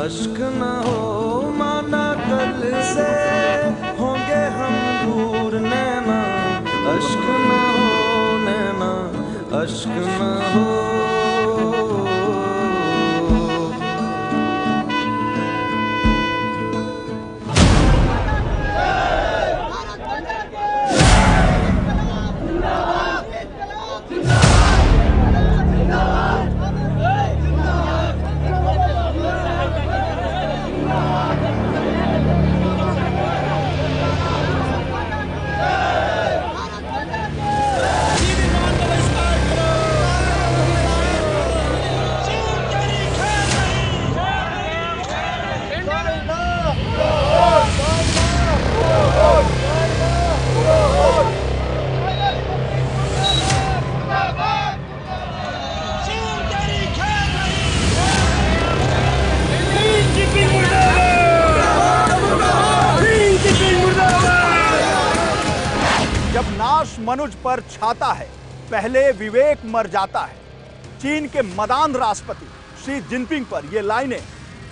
अश्क न हो माना कल से होंगे हम दूर नैना, अश्क न हो नैना, अश्क न हो। जब नाश मनुज पर छाता है, पहले विवेक मर जाता है। चीन के मदान राष्ट्रपति शी जिनपिंग पर ये लाइनें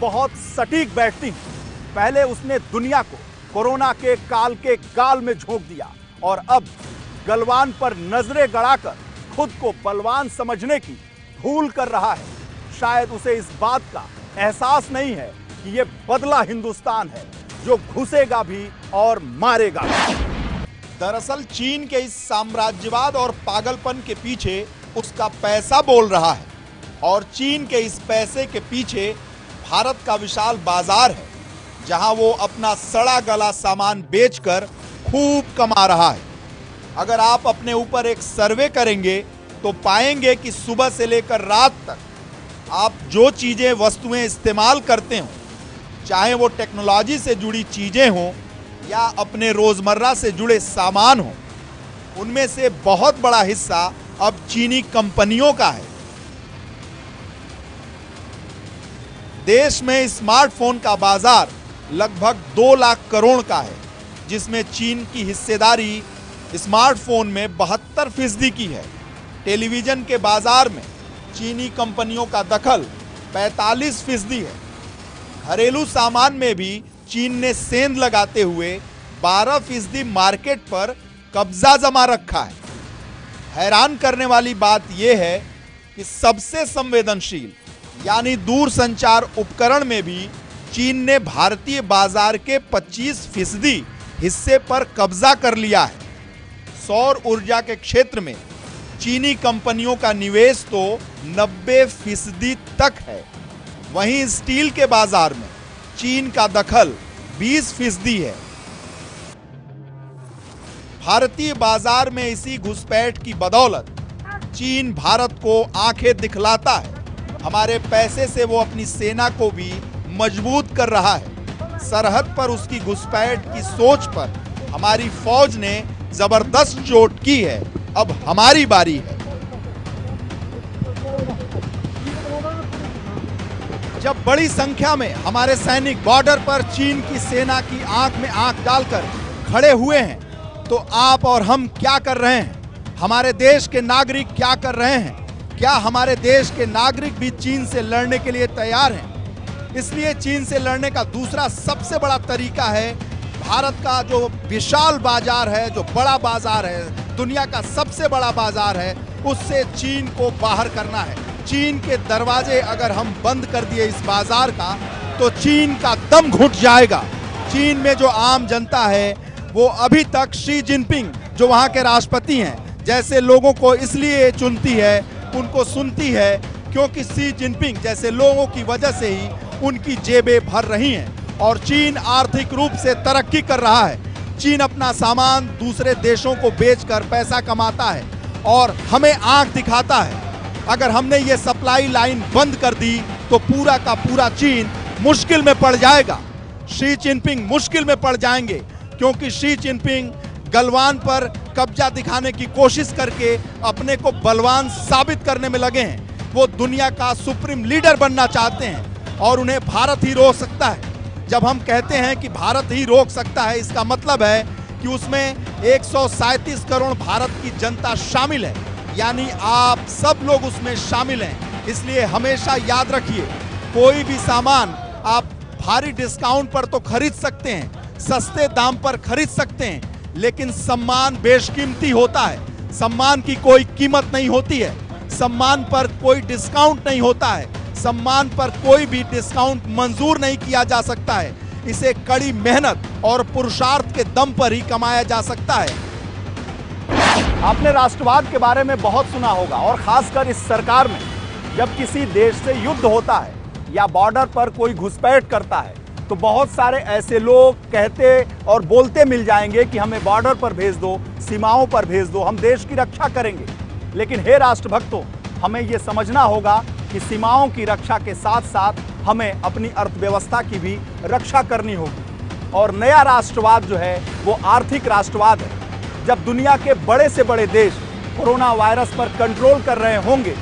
बहुत सटीक बैठती हैं। पहले उसने दुनिया को कोरोना के काल के गाल में झोंक दिया और अब गलवान पर नजरें गड़ाकर खुद को बलवान समझने की भूल कर रहा है। शायद उसे इस बात का एहसास नहीं है कि ये बदला हिंदुस्तान है जो घुसेगा भी और मारेगा भी। दरअसल चीन के इस साम्राज्यवाद और पागलपन के पीछे उसका पैसा बोल रहा है और चीन के इस पैसे के पीछे भारत का विशाल बाजार है, जहां वो अपना सड़ा गला सामान बेचकर खूब कमा रहा है। अगर आप अपने ऊपर एक सर्वे करेंगे तो पाएंगे कि सुबह से लेकर रात तक आप जो चीजें वस्तुएं इस्तेमाल करते हो, चाहे वो टेक्नोलॉजी से जुड़ी चीजें हों या अपने रोजमर्रा से जुड़े सामान हो, उनमें से बहुत बड़ा हिस्सा अब चीनी कंपनियों का है। देश में स्मार्टफोन का बाजार लगभग 2 लाख करोड़ का है, जिसमें चीन की हिस्सेदारी स्मार्टफोन में 72% की है। टेलीविजन के बाजार में चीनी कंपनियों का दखल 45% है। घरेलू सामान में भी चीन ने सेंध लगाते हुए 12% मार्केट पर कब्जा जमा रखा है। हैरान करने वाली बात यह है कि सबसे संवेदनशील यानी दूरसंचार उपकरण में भी चीन ने भारतीय बाजार के 25% हिस्से पर कब्जा कर लिया है। सौर ऊर्जा के क्षेत्र में चीनी कंपनियों का निवेश तो 90% तक है। वहीं स्टील के बाजार में चीन का दखल 20% है। भारतीय बाजार में इसी घुसपैठ की बदौलत चीन भारत को आंखें दिखलाता है। हमारे पैसे से वो अपनी सेना को भी मजबूत कर रहा है। सरहद पर उसकी घुसपैठ की सोच पर हमारी फौज ने जबरदस्त चोट की है। अब हमारी बारी है। जब बड़ी संख्या में हमारे सैनिक बॉर्डर पर चीन की सेना की आंख में आंख डालकर खड़े हुए हैं, तो आप और हम क्या कर रहे हैं? हमारे देश के नागरिक क्या कर रहे हैं? क्या हमारे देश के नागरिक भी चीन से लड़ने के लिए तैयार हैं? इसलिए चीन से लड़ने का दूसरा सबसे बड़ा तरीका है भारत का जो विशाल बाजार है, जो बड़ा बाजार है, दुनिया का सबसे बड़ा बाजार है, उससे चीन को बाहर करना है। चीन के दरवाजे अगर हम बंद कर दिए इस बाजार का, तो चीन का दम घुट जाएगा। चीन में जो आम जनता है वो अभी तक शी जिनपिंग जो वहाँ के राष्ट्रपति हैं जैसे लोगों को इसलिए चुनती है, उनको सुनती है, क्योंकि शी जिनपिंग जैसे लोगों की वजह से ही उनकी जेबें भर रही हैं और चीन आर्थिक रूप से तरक्की कर रहा है। चीन अपना सामान दूसरे देशों को बेचकर पैसा कमाता है और हमें आंख दिखाता है। अगर हमने ये सप्लाई लाइन बंद कर दी तो पूरा का पूरा चीन मुश्किल में पड़ जाएगा। शी जिनपिंग मुश्किल में पड़ जाएंगे क्योंकि शी जिनपिंग गलवान पर कब्जा दिखाने की कोशिश करके अपने को बलवान साबित करने में लगे हैं। वो दुनिया का सुप्रीम लीडर बनना चाहते हैं और उन्हें भारत ही रोक सकता है। जब हम कहते हैं कि भारत ही रोक सकता है, इसका मतलब है कि उसमें 137 करोड़ भारत की जनता शामिल है, यानी आप सब लोग उसमें शामिल हैं। इसलिए हमेशा याद रखिए, कोई भी सामान आप भारी डिस्काउंट पर तो खरीद सकते हैं, सस्ते दाम पर खरीद सकते हैं, लेकिन सम्मान बेशकीमती होता है। सम्मान की कोई कीमत नहीं होती है, सम्मान पर कोई डिस्काउंट नहीं होता है, सम्मान पर कोई भी डिस्काउंट मंजूर नहीं किया जा सकता है। इसे कड़ी मेहनत और पुरुषार्थ के दम पर ही कमाया जा सकता है। आपने राष्ट्रवाद के बारे में बहुत सुना होगा, और खासकर इस सरकार में जब किसी देश से युद्ध होता है या बॉर्डर पर कोई घुसपैठ करता है तो बहुत सारे ऐसे लोग कहते और बोलते मिल जाएंगे कि हमें बॉर्डर पर भेज दो, सीमाओं पर भेज दो, हम देश की रक्षा करेंगे। लेकिन हे राष्ट्रभक्तों, हमें यह समझना होगा कि सीमाओं की रक्षा के साथ साथ हमें अपनी अर्थव्यवस्था की भी रक्षा करनी होगी। और नया राष्ट्रवाद जो है वो आर्थिक राष्ट्रवाद है। जब दुनिया के बड़े से बड़े देश कोरोना वायरस पर कंट्रोल कर रहे होंगे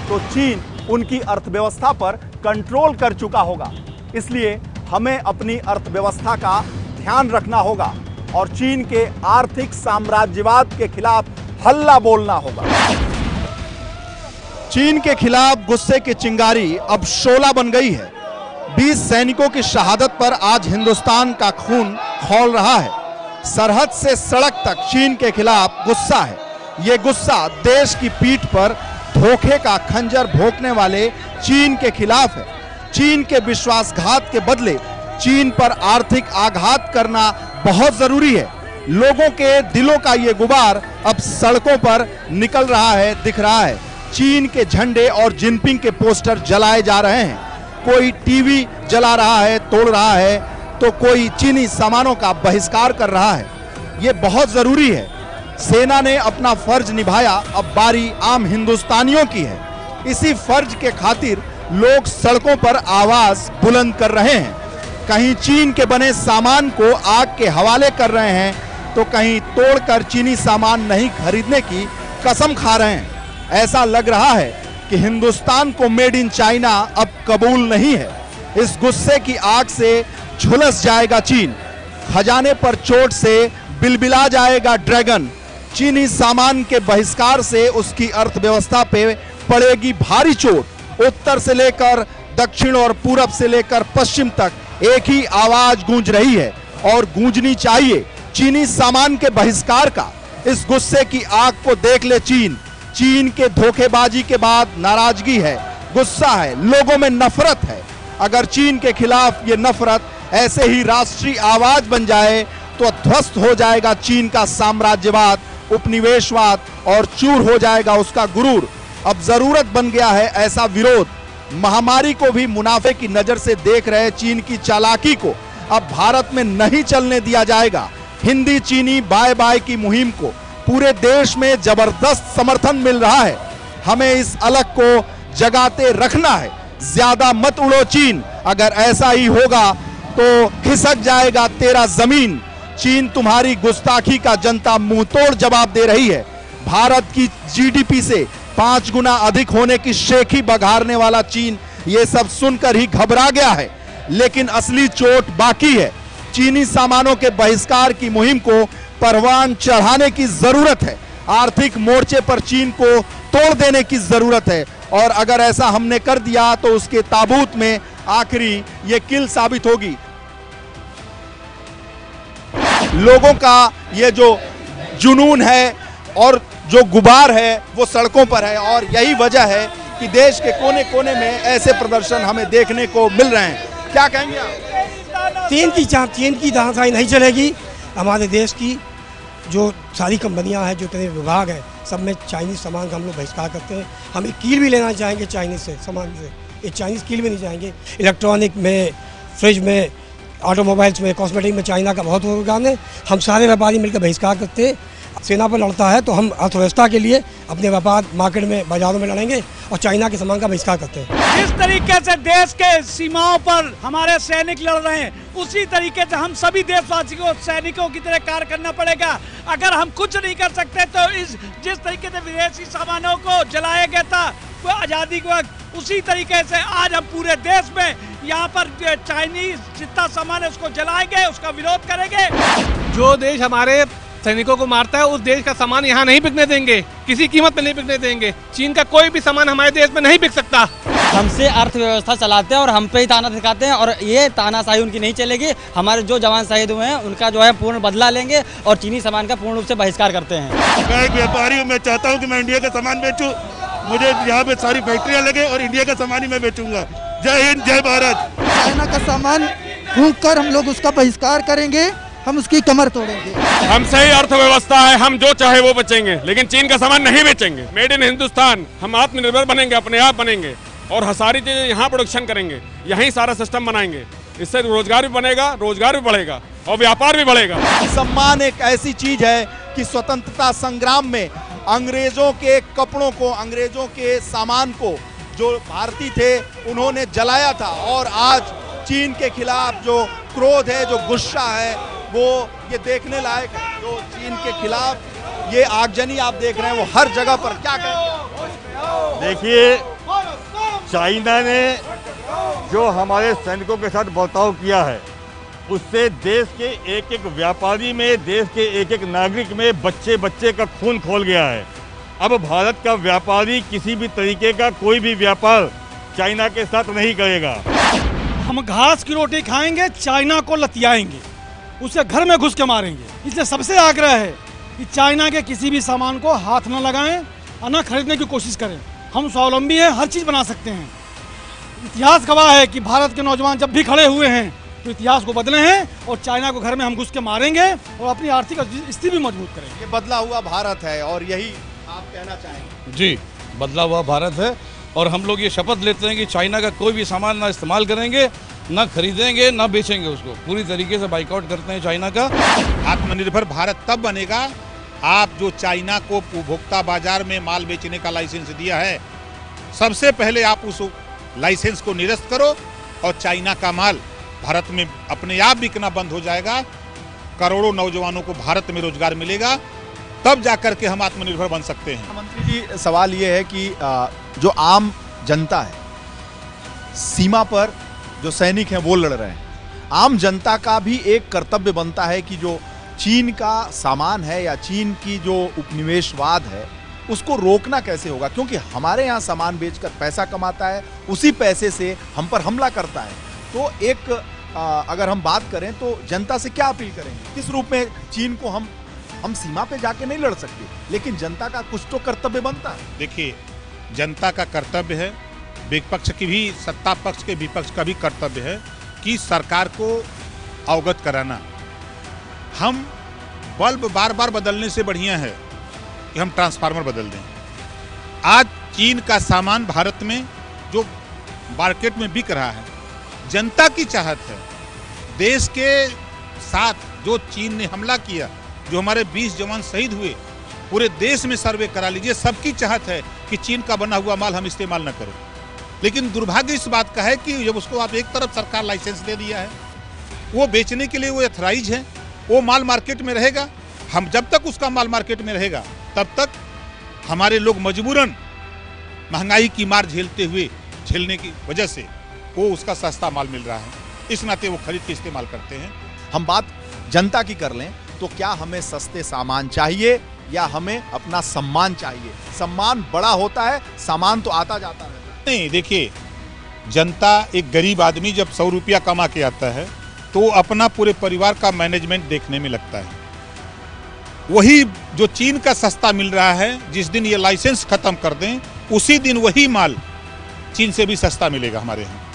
तो चीन उनकी अर्थव्यवस्था पर कंट्रोल कर चुका होगा। इसलिए हमें अपनी अर्थव्यवस्था का ध्यान रखना होगा और चीन के आर्थिक साम्राज्यवाद के खिलाफ हल्ला बोलना होगा। चीन के खिलाफ गुस्से की चिंगारी अब शोला बन गई है। 20 सैनिकों की शहादत पर आज हिंदुस्तान का खून खौल रहा है। सरहद से सड़क तक चीन के खिलाफ गुस्सा है। ये गुस्सा देश की पीठ पर धोखे का खंजर भोंकने वाले चीन के खिलाफ है। चीन के विश्वासघात के बदले चीन पर आर्थिक आघात करना बहुत जरूरी है। लोगों के दिलों का ये गुबार अब सड़कों पर निकल रहा है, दिख रहा है। चीन के झंडे और जिनपिंग के पोस्टर जलाए जा रहे हैं। कोई टीवी जला रहा है, तोड़ रहा है, तो कोई चीनी सामानों का बहिष्कार कर रहा है। ये बहुत जरूरी है। सेना ने अपना फर्ज निभाया, अब बारी आम हिंदुस्तानियों की है। इसी फर्ज के खातिर लोग सड़कों पर आवाज बुलंद कर रहे हैं। कहीं चीन के बने सामान को आग के हवाले कर रहे हैं, तो कहीं तोड़कर चीनी सामान नहीं खरीदने की कसम खा रहे हैं। ऐसा लग रहा है कि हिंदुस्तान को मेड इन चाइना अब कबूल नहीं है। इस गुस्से की आग से झुलस जाएगा चीन। खजाने पर चोट से बिलबिला जाएगा ड्रैगन। चीनी सामान के बहिष्कार से उसकी अर्थव्यवस्था पे पड़ेगी भारी चोट। उत्तर से लेकर दक्षिण और पूरब से लेकर पश्चिम तक एक ही आवाज गूंज रही है और गूंजनी चाहिए, चीनी सामान के बहिष्कार का। इस गुस्से की आग को देख ले चीन। चीन के धोखेबाजी के बाद नाराजगी है, गुस्सा है, लोगों में नफरत है। अगर चीन के खिलाफ ये नफरत ऐसे ही राष्ट्रीय आवाज बन जाए तो ध्वस्त हो जाएगा चीन का साम्राज्यवाद, उपनिवेशवाद और चूर हो जाएगा उसका गुरूर। अब जरूरत बन गया है ऐसा विरोध। महामारी को भी मुनाफे की नजर से देख रहे चीन की चालाकी को अब भारत में नहीं चलने दिया जाएगा। हिंदी चीनी बाय बाय की मुहिम को पूरे देश में जबरदस्त समर्थन मिल रहा है। हमें इस अलग को जगाते रखना है। ज्यादा मत उड़ो चीन, अगर ऐसा ही होगा तो खिसक जाएगा तेरा जमीन। चीन तुम्हारी गुस्ताखी का जनता मुंह तोड़ जवाब दे रही है। भारत की जीडीपी से 5 गुना अधिक होने की शेखी बघारने वाला चीन ये सब सुनकर ही घबरा गया है, लेकिन असली चोट बाकी है। चीनी सामानों के बहिष्कार की मुहिम को परवान चढ़ाने की जरूरत है। आर्थिक मोर्चे पर चीन को तोड़ देने की जरूरत है, और अगर ऐसा हमने कर दिया तो उसके ताबूत में आखिरी ये किल साबित होगी। लोगों का ये जो जुनून है और जो गुबार है वो सड़कों पर है, और यही वजह है कि देश के कोने कोने में ऐसे प्रदर्शन हमें देखने को मिल रहे हैं। क्या कहेंगे आप? चीन की तानाशाही नहीं चलेगी। हमारे देश की जो सारी कंपनियां हैं, जो इतने विभाग हैं, सब में चाइनीज सामान का हम लोग बहिष्कार करते हैं। हम एक कील भी लेना चाहेंगे चाइनीज से सामान से, एक चाइनीज कील भी नहीं चाहेंगे। इलेक्ट्रॉनिक में, फ्रिज में, ऑटोमोबाइल्स में, कॉस्मेटिक में चाइना का बहुत योगदान है। हम सारे व्यापारी मिलकर बहिष्कार करते हैं। सेना पर लड़ता है तो हम अर्थव्यवस्था के लिए अपने व्यापार मार्केट में, बाजारों में लड़ेंगे और चाइना के सामान का बहिष्कार करते हैं। जिस तरीके से देश के सीमाओं पर हमारे सैनिक लड़ रहे हैं, उसी तरीके से हम सभी देशवासियों को सैनिकों की तरह कार्य करना पड़ेगा। अगर हम कुछ नहीं कर सकते तो जिस तरीके से विदेशी सामानों को जलाया गया था वो आज़ादी के वक्त, उसी तरीके से आज हम पूरे देश में यहाँ पर चाइनीज जितना सामान है उसको जलाएंगे, उसका विरोध करेंगे। जो देश हमारे सैनिकों को मारता है उस देश का सामान यहाँ नहीं बिकने देंगे, किसी कीमत पे नहीं बिकने देंगे। चीन का कोई भी सामान हमारे देश में नहीं बिक सकता। हमसे अर्थव्यवस्था चलाते हैं और हम पे ही ताना दिखाते हैं, और ये तानाशाही उनकी नहीं चलेगी। हमारे जो जवान शहीद हुए हैं उनका जो है पूर्ण बदला लेंगे और चीनी सामान का पूर्ण रूप से बहिष्कार करते हैं। मैं एक व्यापारी हूँ, मैं चाहता हूँ कि मैं इंडिया का सामान बेचूँ, मुझे यहाँ पे सारी फैक्ट्रियाँ लगे और इंडिया का सामान ही मैं बेचूंगा। जय हिंद, जय भारत। चाइना का सामान फूंक कर हम लोग उसका बहिष्कार करेंगे, हम उसकी कमर तोड़ेंगे। हम सही अर्थव्यवस्था है, हम जो चाहे वो बेचेंगे, लेकिन चीन का सामान नहीं बेचेंगे। मेड इन हिंदुस्तान, हम आत्मनिर्भर बनेंगे, अपने आप बनेंगे और सारी चीजें यहाँ प्रोडक्शन करेंगे, यहीं सारा सिस्टम बनाएंगे। इससे रोजगार भी बनेगा, रोजगार भी बढ़ेगा और व्यापार भी बढ़ेगा। सम्मान एक ऐसी चीज है कि स्वतंत्रता संग्राम में अंग्रेजों के कपड़ों को, अंग्रेजों के सामान को जो भारतीय थे उन्होंने जलाया था, और आज चीन के खिलाफ जो क्रोध है, जो गुस्सा है, वो ये देखने लायक है। जो चीन के खिलाफ ये आगजनी आप देख रहे हैं वो हर जगह पर। क्या कहें? देखिए, चाइना ने जो हमारे सैनिकों के साथ बर्ताव किया है उससे देश के एक एक व्यापारी में, देश के एक एक नागरिक में बच्चे बच्चे का खून खोल गया है। अब भारत का व्यापारी किसी भी तरीके का कोई भी व्यापार चाइना के साथ नहीं करेगा। हम घास की रोटी खाएंगे, चाइना को लतियाएंगे, उसे घर में घुस के मारेंगे। इसलिए सबसे आग्रह है कि चाइना के किसी भी सामान को हाथ न लगाएं और न खरीदने की कोशिश करें। हम स्वावलंबी हैं, हर चीज़ बना सकते हैं। इतिहास गवाह है कि भारत के नौजवान जब भी खड़े हुए हैं तो इतिहास को बदले हैं, और चाइना को घर में हम घुस के मारेंगे और अपनी आर्थिक स्थिति भी मजबूत करेंगे। ये बदला हुआ भारत है और यही आप कहना चाहेंगे? जी, बदला हुआ भारत है और हम लोग ये शपथ लेते हैं कि चाइना का कोई भी सामान ना इस्तेमाल करेंगे, ना खरीदेंगे, ना बेचेंगे। उसको पूरी तरीके से बाइकआउट करते हैं चाइना का। आत्मनिर्भर भारत तब बनेगा आप जो चाइना को उपभोक्ता बाजार में माल बेचने का लाइसेंस दिया है, सबसे पहले आप उस लाइसेंस को निरस्त करो और चाइना का माल भारत में अपने आप बिकना बंद हो जाएगा। करोड़ों नौजवानों को भारत में रोजगार मिलेगा, तब जाकर के हम आत्मनिर्भर बन सकते हैं। मंत्री जी, सवाल ये है कि जो आम जनता है, सीमा पर जो सैनिक हैं वो लड़ रहे हैं, आम जनता का भी एक कर्तव्य बनता है कि जो चीन का सामान है या चीन की जो उपनिवेशवाद है उसको रोकना कैसे होगा, क्योंकि हमारे यहाँ सामान बेचकर पैसा कमाता है, उसी पैसे से हम पर हमला करता है। तो एक अगर हम बात करें तो जनता से क्या अपील करेंगे, किस रूप में चीन को हम सीमा पे जाके नहीं लड़ सकते, लेकिन जनता का कुछ तो कर्तव्य बनता है। देखिए, जनता का कर्तव्य है, विपक्ष की भी, सत्ता पक्ष के विपक्ष का भी कर्तव्य है कि सरकार को अवगत कराना। हम बल्ब बार बार बदलने से बढ़िया है कि हम ट्रांसफार्मर बदल दें। आज चीन का सामान भारत में जो मार्केट में बिक रहा है, जनता की चाहत है। देश के साथ जो चीन ने हमला किया, जो हमारे 20 जवान शहीद हुए, पूरे देश में सर्वे करा लीजिए, सबकी चाहत है कि चीन का बना हुआ माल हम इस्तेमाल न करें। लेकिन दुर्भाग्य इस बात का है कि जब उसको आप एक तरफ सरकार लाइसेंस दे दिया है, वो बेचने के लिए वो एथराइज है, वो माल मार्केट में रहेगा। हम जब तक उसका माल मार्केट में रहेगा तब तक हमारे लोग मजबूरन महंगाई की मार झेलने की वजह से वो उसका सस्ता माल मिल रहा है, इस नाते वो खरीद के इस्तेमाल करते हैं। हम बात जनता की कर लें तो क्या हमें सस्ते सामान चाहिए या हमें अपना सम्मान चाहिए? सम्मान बड़ा होता है, सामान तो आता जाता रहता है। नहीं, देखिए, जनता, एक गरीब आदमी जब 100 रुपया कमा के आता है तो अपना पूरे परिवार का मैनेजमेंट देखने में लगता है। वही जो चीन का सस्ता मिल रहा है, जिस दिन ये लाइसेंस खत्म कर दें उसी दिन वही माल चीन से भी सस्ता मिलेगा हमारे यहाँ।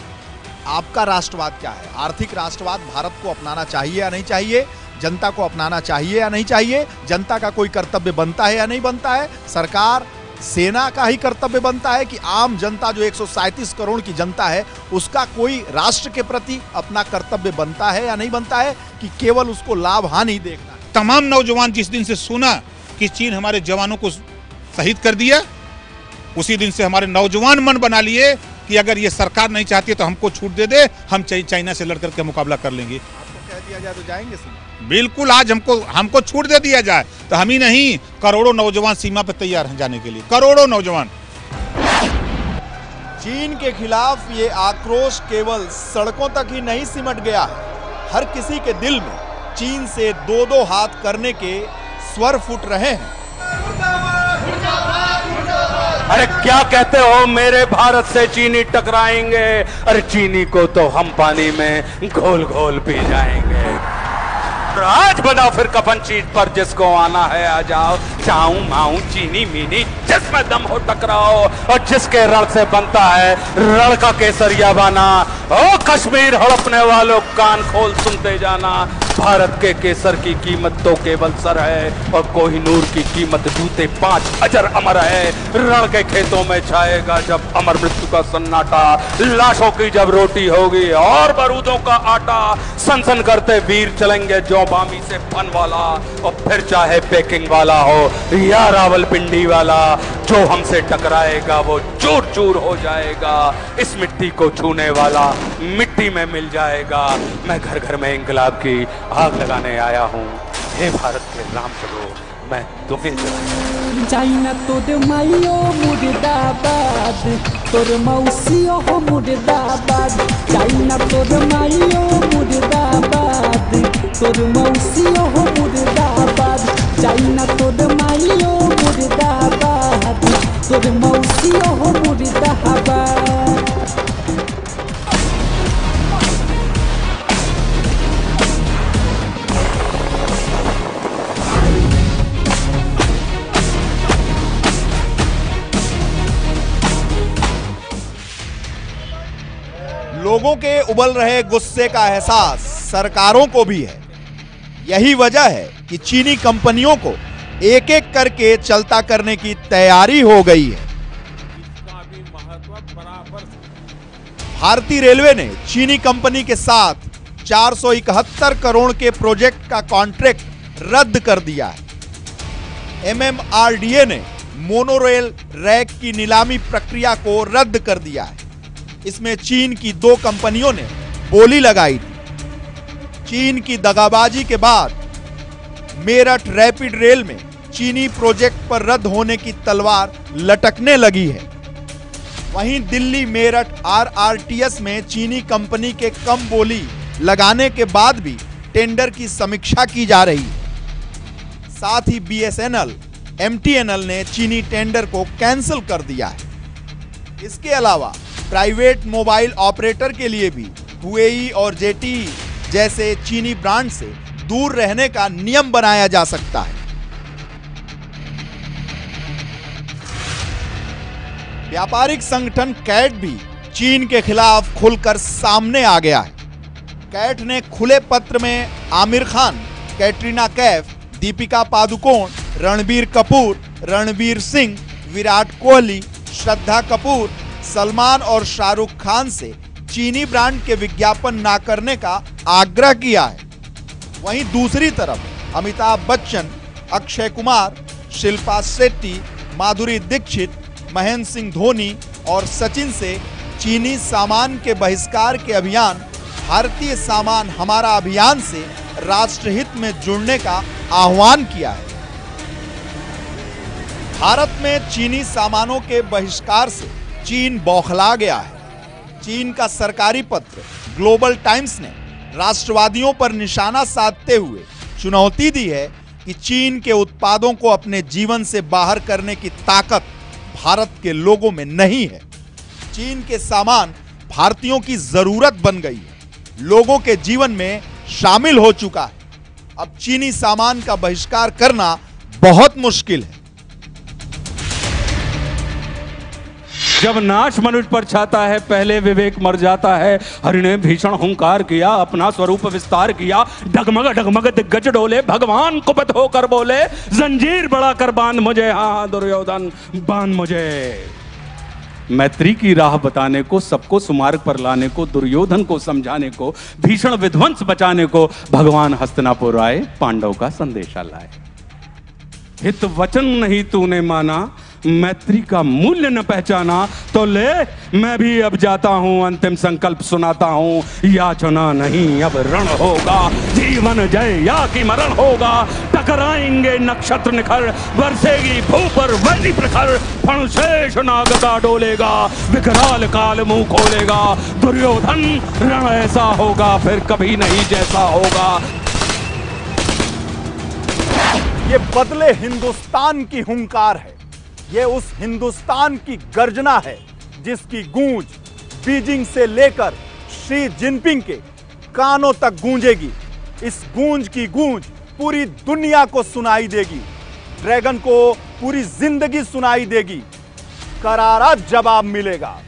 आपका राष्ट्रवाद क्या है? आर्थिक राष्ट्रवाद भारत को अपनाना चाहिए या नहीं चाहिए? जनता को अपनाना चाहिए या नहीं चाहिए? जनता का कोई कर्तव्य बनता है या नहीं बनता है? सरकार, सेना का ही कर्तव्य बनता है कि आम जनता जो 137 करोड़ की जनता है उसका कोई राष्ट्र के प्रति अपना कर्तव्य बनता है या नहीं बनता है, कि केवल उसको लाभ हानि देखना? तमाम नौजवान जिस दिन से सुना कि चीन हमारे जवानों को शहीद कर दिया, उसी दिन से हमारे नौजवान मन बना लिए कि अगर ये सरकार नहीं चाहती तो हमको छूट दे दे, हम चाइना से लड़कर के मुकाबला कर लेंगे। आपको कह दिया जाए तो जाएंगे सीमा? बिल्कुल, आज हमको छूट दे दिया जाए तो हम ही नहीं, करोड़ों नौजवान सीमा पर तैयार हैं जाने के लिए, करोड़ों नौजवान। चीन के खिलाफ ये आक्रोश केवल सड़कों तक ही नहीं सिमट गया है, हर किसी के दिल में चीन से दो हाथ करने के स्वर फूट रहे हैं। अरे क्या कहते हो मेरे भारत से चीनी टकराएंगे? अरे चीनी को तो हम पानी में घोल घोल पी जाएंगे। आज बनाओ फिर कफन चीज पर, जिसको आना है आ जाओ। चाऊ माऊ चीनी मीनी जिसमें दम हो टकराओ, और जिसके रण से बनता है रण का केसरिया बाना। ओ कश्मीर हड़पने वालों कान खोल सुनते जाना, भारत के केसर की कीमत तो केवल सर है, और कोहिनूर की कीमत जूते 5 अजर अमर है। रण के खेतों में छाएगा जब अमर मृत्यु का सन्नाटा, लाशों की जब रोटी होगी और बारूदों का आटा। सनसन करते वीर चलेंगे जो बामी से फन वाला, और फिर चाहे पेकिंग वाला हो या रावलपिंडी वाला, जो हमसे टकराएगा वो चूर चूर हो जाएगा। इस मिट्टी को छूने वाला मिट्टी में मिल जाएगा। मैं घर घर में इंकलाब की आग लगाने आया हूँ। हे भारत के राम चलो, मैं तुम्हें चाइना तोर माइयो मुर्दाबाद, तोर मौसियो हो मुर्दाबाद। चाइना तोर माइयो मुर्दाबाद, तोर मौसियो हो मुर्दाबाद। चाइना तोर माइयो मुर्दाबाद, तोर मौसियो हो मुर्दाबाद। लोगों के उबल रहे गुस्से का एहसास सरकारों को भी है। यही वजह है कि चीनी कंपनियों को एक एक करके चलता करने की तैयारी हो गई है। भारतीय रेलवे ने चीनी कंपनी के साथ 471 करोड़ के प्रोजेक्ट का कॉन्ट्रैक्ट रद्द कर दिया है। MMRDA ने मोनोरेल रैक की नीलामी प्रक्रिया को रद्द कर दिया है। इसमें चीन की 2 कंपनियों ने बोली लगाई थी। चीन की दगाबाजी के बाद मेरठ रैपिड रेल में चीनी प्रोजेक्ट पर रद्द होने की तलवार लटकने लगी है। वहीं दिल्ली मेरठ RRTS में चीनी कंपनी के कम बोली लगाने के बाद भी टेंडर की समीक्षा की जा रही है। साथ ही BSNL, MTNL ने चीनी टेंडर को कैंसिल कर दिया है। इसके अलावा प्राइवेट मोबाइल ऑपरेटर के लिए भी हुएई और ZTE जैसे चीनी ब्रांड से दूर रहने का नियम बनाया जा सकता है। व्यापारिक संगठन कैट भी चीन के खिलाफ खुलकर सामने आ गया है। कैट ने खुले पत्र में आमिर खान, कैटरीना कैफ, दीपिका पादुकोण, रणबीर कपूर, रणवीर सिंह, विराट कोहली, श्रद्धा कपूर, सलमान और शाहरुख खान से चीनी ब्रांड के विज्ञापन ना करने का आग्रह किया है। वहीं दूसरी तरफ अमिताभ बच्चन, अक्षय कुमार, शिल्पा शेट्टी, माधुरी दीक्षित, महेंद्र सिंह धोनी और सचिन से चीनी सामान के बहिष्कार के अभियान भारतीय सामान हमारा अभियान से राष्ट्रहित में जुड़ने का आह्वान किया है। भारत में चीनी सामानों के बहिष्कार से चीन बौखला गया है। चीन का सरकारी पत्र ग्लोबल टाइम्स ने राष्ट्रवादियों पर निशाना साधते हुए चुनौती दी है कि चीन के उत्पादों को अपने जीवन से बाहर करने की ताकत भारत के लोगों में नहीं है। चीन के सामान भारतीयों की जरूरत बन गई है, लोगों के जीवन में शामिल हो चुका है। अब चीनी सामान का बहिष्कार करना बहुत मुश्किल है। जब नाश मनुष्य पर छाता है पहले विवेक मर जाता है। हरि ने भीषण हुंकार किया, अपना स्वरूप विस्तार किया। डगमग डगमग दिग्गज डोले, भगवान कुपित होकर बोले, जंजीर बढ़ा कर बांध मुझे, हाँ दुर्योधन बांध मुझे। मैत्री की राह बताने को, सबको सुमार्ग पर लाने को, दुर्योधन को समझाने को, भीषण विध्वंस बचाने को भगवान हस्तिनापुर आए, पांडव का संदेशा लाए। हित वचन नहीं तूने माना, मैत्री का मूल्य न पहचाना, तो ले मैं भी अब जाता हूं, अंतिम संकल्प सुनाता हूं। याचना नहीं अब रण होगा, जीवन जय या कि मरण होगा। टकराएंगे नक्षत्र निखर, बरसेगी भू पर वज्र प्रखर। फणशेष नाग का डोलेगा, विकराल काल मुंह खोलेगा। दुर्योधन रण ऐसा होगा फिर कभी नहीं जैसा होगा। ये बदले हिंदुस्तान की हुंकार है। ये उस हिंदुस्तान की गर्जना है जिसकी गूंज बीजिंग से लेकर शी जिनपिंग के कानों तक गूंजेगी। इस गूंज की गूंज पूरी दुनिया को सुनाई देगी, ड्रैगन को पूरी जिंदगी सुनाई देगी, करारा जवाब मिलेगा।